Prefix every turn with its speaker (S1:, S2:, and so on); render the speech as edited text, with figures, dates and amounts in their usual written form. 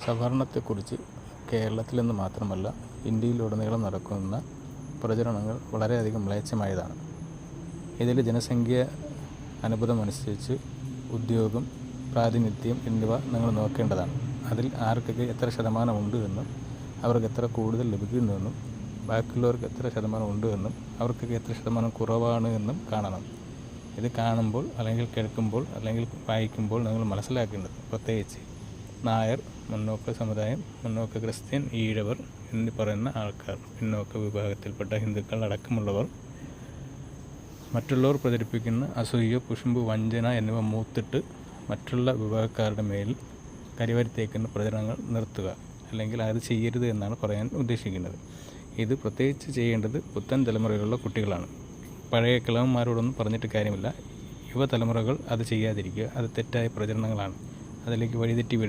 S1: സവർണത്തെക്കുറിച്ച് കേരളത്തിലെന്ന് മാത്രമല്ല ഇന്ത്യയിലുടനീളം നടക്കുന്ന പ്രചരണങ്ങൾ വളരെയധികം മ്ലേച്ഛമായതാണ്. ഇതിൽ ജനസംഖ്യ അനുപാതമനുസരിച്ച് ഉദ്യോഗം, പ്രാതിനിധ്യം എന്നിവ നിങ്ങൾ നോക്കേണ്ടതാണ്. അതിൽ ആർക്കൊക്കെ എത്ര ശതമാനം ഉണ്ട് എന്നും അവർക്ക് എത്ര കൂടുതൽ ലഭിക്കുന്നുവെന്നും ബാക്കിയുള്ളവർക്ക് എത്ര ശതമാനം ഉണ്ട് എന്നും അവർക്കൊക്കെ എത്ര ശതമാനം കുറവാണ് എന്നും കാണണം. ഇത് കാണുമ്പോൾ അല്ലെങ്കിൽ കേൾക്കുമ്പോൾ അല്ലെങ്കിൽ വായിക്കുമ്പോൾ നിങ്ങൾ മനസ്സിലാക്കേണ്ടത് പ്രത്യേകിച്ച് നായർ, മുന്നോക്ക സമുദായം, മുന്നോക്ക ക്രിസ്ത്യൻ, ഈഴവർ എന്ന് പറയുന്ന ആൾക്കാർ, പിന്നോക്ക വിഭാഗത്തിൽപ്പെട്ട ഹിന്ദുക്കൾ അടക്കമുള്ളവർ മറ്റുള്ളവർ പ്രചരിപ്പിക്കുന്ന അസൂയ, കുശുമ്പ്, വഞ്ചന എന്നിവ മൂത്തിട്ട് മറ്റുള്ള വിഭാഗക്കാരുടെ മേൽ കരിവാരിത്തേക്കുന്ന പ്രചരണങ്ങൾ നിർത്തുക, അല്ലെങ്കിൽ അത് ചെയ്യരുത് എന്നാണ് പറയാൻ ഉദ്ദേശിക്കുന്നത്. ഇത് പ്രത്യേകിച്ച് ചെയ്യേണ്ടത് പുത്തൻ തലമുറയിലുള്ള കുട്ടികളാണ്. പഴയ കിളവന്മാരോടൊന്നും പറഞ്ഞിട്ട് കാര്യമില്ല. യുവതലമുറകൾ അത് ചെയ്യാതിരിക്കുക. അത് തെറ്റായ പ്രചരണങ്ങളാണ്. അതിലേക്ക് വഴിതെറ്റി വീഴരുത്.